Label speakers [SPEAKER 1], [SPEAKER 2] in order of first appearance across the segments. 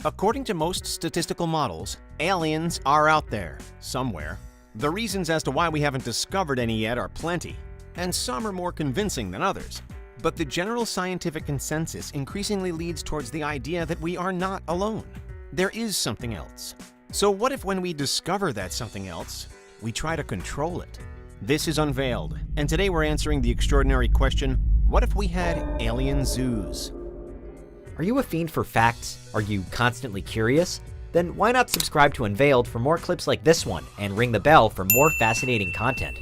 [SPEAKER 1] According to most statistical models, aliens are out there, somewhere. The reasons as to why we haven't discovered any yet are plenty, and some are more convincing than others. But the general scientific consensus increasingly leads towards the idea that we are not alone. There is something else. So what if when we discover that something else, we try to control it? This is Unveiled, and today we're answering the extraordinary question, what if we had alien zoos?
[SPEAKER 2] Are you a fiend for facts? Are you constantly curious? Then why not subscribe to Unveiled for more clips like this one and ring the bell for more fascinating content.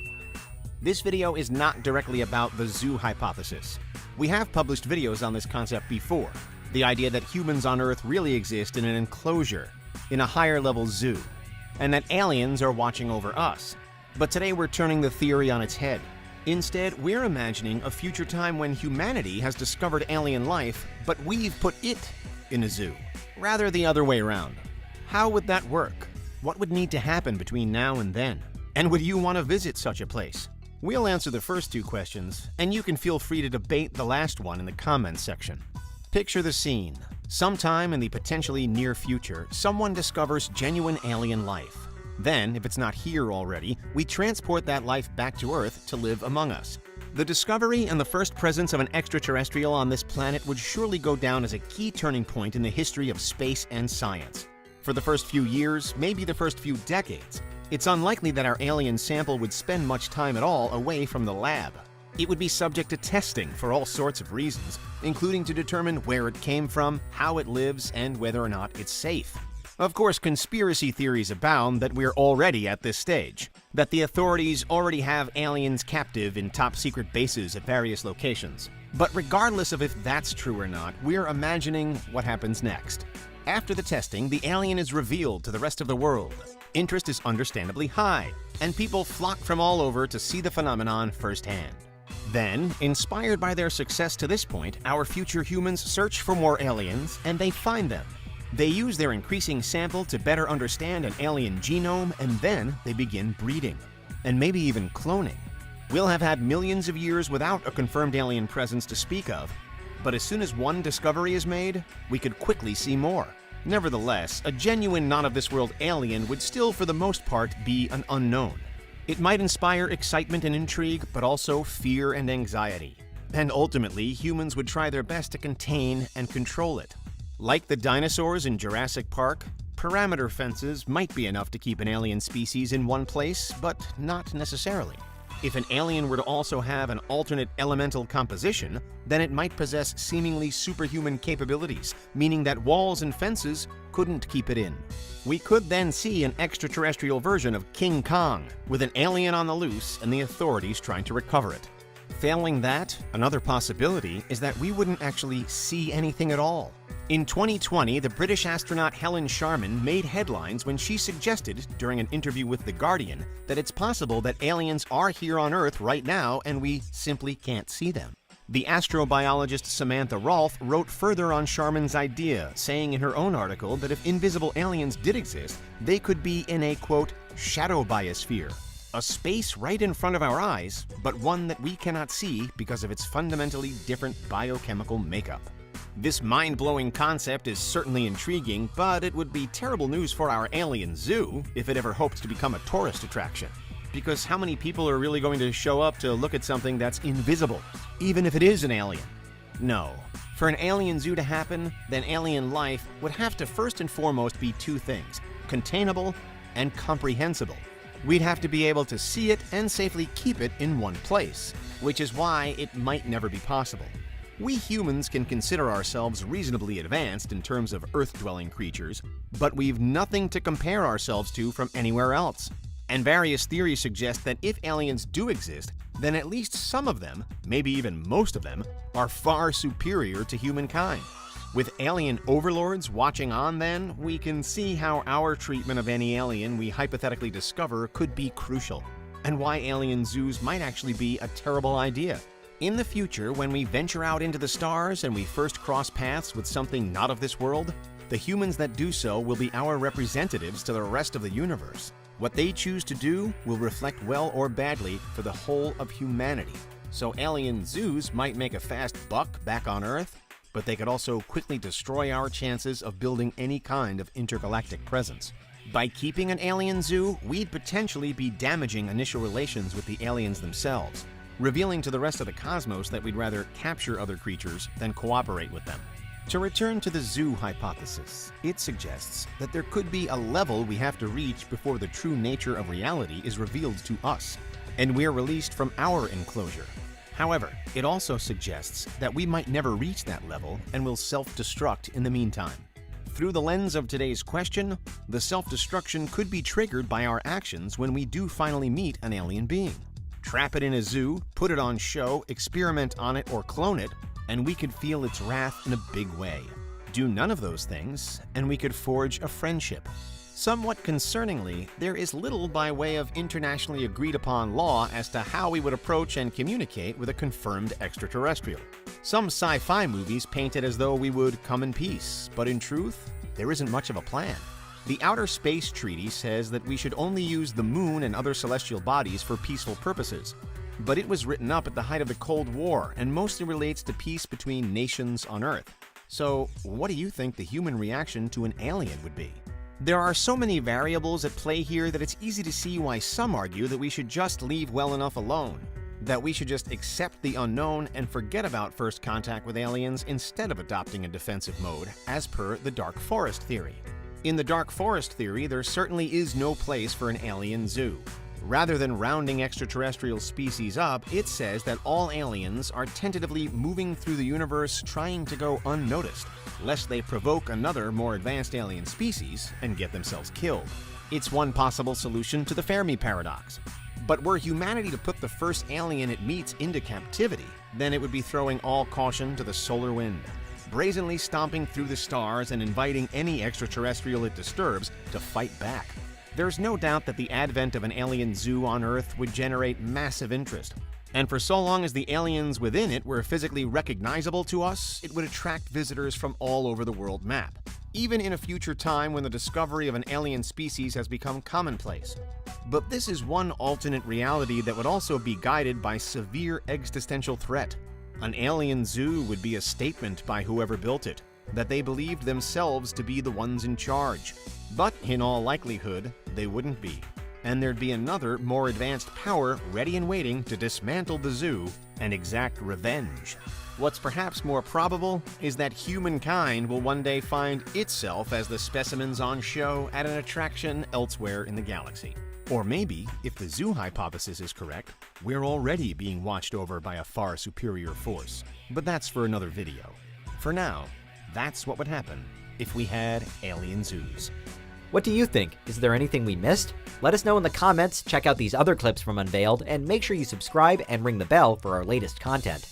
[SPEAKER 1] This video is not directly about the zoo hypothesis. We have published videos on this concept before, the idea that humans on Earth really exist in an enclosure, in a higher level zoo, and that aliens are watching over us. But today we're turning the theory on its head. Instead, we're imagining a future time when humanity has discovered alien life, but we've put it in a zoo, rather the other way around. How would that work? What would need to happen between now and then? And would you want to visit such a place? We'll answer the first two questions, and you can feel free to debate the last one in the comments section. Picture the scene. Sometime in the potentially near future, someone discovers genuine alien life. Then, if it's not here already, we transport that life back to Earth to live among us. The discovery and the first presence of an extraterrestrial on this planet would surely go down as a key turning point in the history of space and science. For the first few years, maybe the first few decades, it's unlikely that our alien sample would spend much time at all away from the lab. It would be subject to testing for all sorts of reasons, including to determine where it came from, how it lives, and whether or not it's safe. Of course, conspiracy theories abound that we're already at this stage, that the authorities already have aliens captive in top-secret bases at various locations. But regardless of if that's true or not, we're imagining what happens next. After the testing, the alien is revealed to the rest of the world. Interest is understandably high, and people flock from all over to see the phenomenon firsthand. Then, inspired by their success to this point, our future humans search for more aliens, and they find them. They use their increasing sample to better understand an alien genome, and then they begin breeding, and maybe even cloning. We'll have had millions of years without a confirmed alien presence to speak of, but as soon as one discovery is made, we could quickly see more. Nevertheless, a genuine non-of-this-world alien would still, for the most part, be an unknown. It might inspire excitement and intrigue, but also fear and anxiety. And ultimately, humans would try their best to contain and control it. Like the dinosaurs in Jurassic Park, parameter fences might be enough to keep an alien species in one place, but not necessarily. If an alien were to also have an alternate elemental composition, then it might possess seemingly superhuman capabilities, meaning that walls and fences couldn't keep it in. We could then see an extraterrestrial version of King Kong, with an alien on the loose and the authorities trying to recover it. Failing that, another possibility is that we wouldn't actually see anything at all. In 2020, the British astronaut Helen Sharman made headlines when she suggested, during an interview with The Guardian, that it's possible that aliens are here on Earth right now and we simply can't see them. The astrobiologist Samantha Rolfe wrote further on Sharman's idea, saying in her own article that if invisible aliens did exist, they could be in a, quote, shadow biosphere, a space right in front of our eyes, but one that we cannot see because of its fundamentally different biochemical makeup. This mind-blowing concept is certainly intriguing, but it would be terrible news for our alien zoo if it ever hopes to become a tourist attraction. Because how many people are really going to show up to look at something that's invisible, even if it is an alien? No. For an alien zoo to happen, then alien life would have to first and foremost be two things: containable and comprehensible. We'd have to be able to see it and safely keep it in one place, which is why it might never be possible. We humans can consider ourselves reasonably advanced in terms of Earth-dwelling creatures, but we've nothing to compare ourselves to from anywhere else. And various theories suggest that if aliens do exist, then at least some of them, maybe even most of them, are far superior to humankind. With alien overlords watching on then, we can see how our treatment of any alien we hypothetically discover could be crucial, and why alien zoos might actually be a terrible idea. In the future, when we venture out into the stars and we first cross paths with something not of this world, the humans that do so will be our representatives to the rest of the universe. What they choose to do will reflect well or badly for the whole of humanity. So alien zoos might make a fast buck back on Earth, but they could also quickly destroy our chances of building any kind of intergalactic presence. By keeping an alien zoo, we'd potentially be damaging initial relations with the aliens themselves, revealing to the rest of the cosmos that we'd rather capture other creatures than cooperate with them. To return to the zoo hypothesis, it suggests that there could be a level we have to reach before the true nature of reality is revealed to us, and we're released from our enclosure. However, it also suggests that we might never reach that level and will self-destruct in the meantime. Through the lens of today's question, the self-destruction could be triggered by our actions when we do finally meet an alien being. Trap it in a zoo, put it on show, experiment on it, or clone it, and we could feel its wrath in a big way. Do none of those things, and we could forge a friendship. Somewhat concerningly, there is little by way of internationally agreed upon law as to how we would approach and communicate with a confirmed extraterrestrial. Some sci-fi movies paint it as though we would come in peace, but in truth, there isn't much of a plan. The Outer Space Treaty says that we should only use the moon and other celestial bodies for peaceful purposes. But it was written up at the height of the Cold War and mostly relates to peace between nations on Earth. So, what do you think the human reaction to an alien would be? There are so many variables at play here that it's easy to see why some argue that we should just leave well enough alone, that we should just accept the unknown and forget about first contact with aliens instead of adopting a defensive mode, as per the Dark Forest theory. In the Dark Forest theory, there certainly is no place for an alien zoo. Rather than rounding extraterrestrial species up, it says that all aliens are tentatively moving through the universe trying to go unnoticed, lest they provoke another, more advanced alien species and get themselves killed. It's one possible solution to the Fermi paradox. But were humanity to put the first alien it meets into captivity, then it would be throwing all caution to the solar wind, brazenly stomping through the stars and inviting any extraterrestrial it disturbs to fight back. There's no doubt that the advent of an alien zoo on Earth would generate massive interest. And for so long as the aliens within it were physically recognizable to us, it would attract visitors from all over the world map, even in a future time when the discovery of an alien species has become commonplace. But this is one alternate reality that would also be guided by severe existential threat. An alien zoo would be a statement by whoever built it, that they believed themselves to be the ones in charge. But in all likelihood, they wouldn't be. And there'd be another, more advanced power ready and waiting to dismantle the zoo and exact revenge. What's perhaps more probable is that humankind will one day find itself as the specimens on show at an attraction elsewhere in the galaxy. Or maybe, if the zoo hypothesis is correct, we're already being watched over by a far superior force. But that's for another video. For now, that's what would happen if we had alien zoos.
[SPEAKER 2] What do you think? Is there anything we missed? Let us know in the comments, check out these other clips from Unveiled, and make sure you subscribe and ring the bell for our latest content.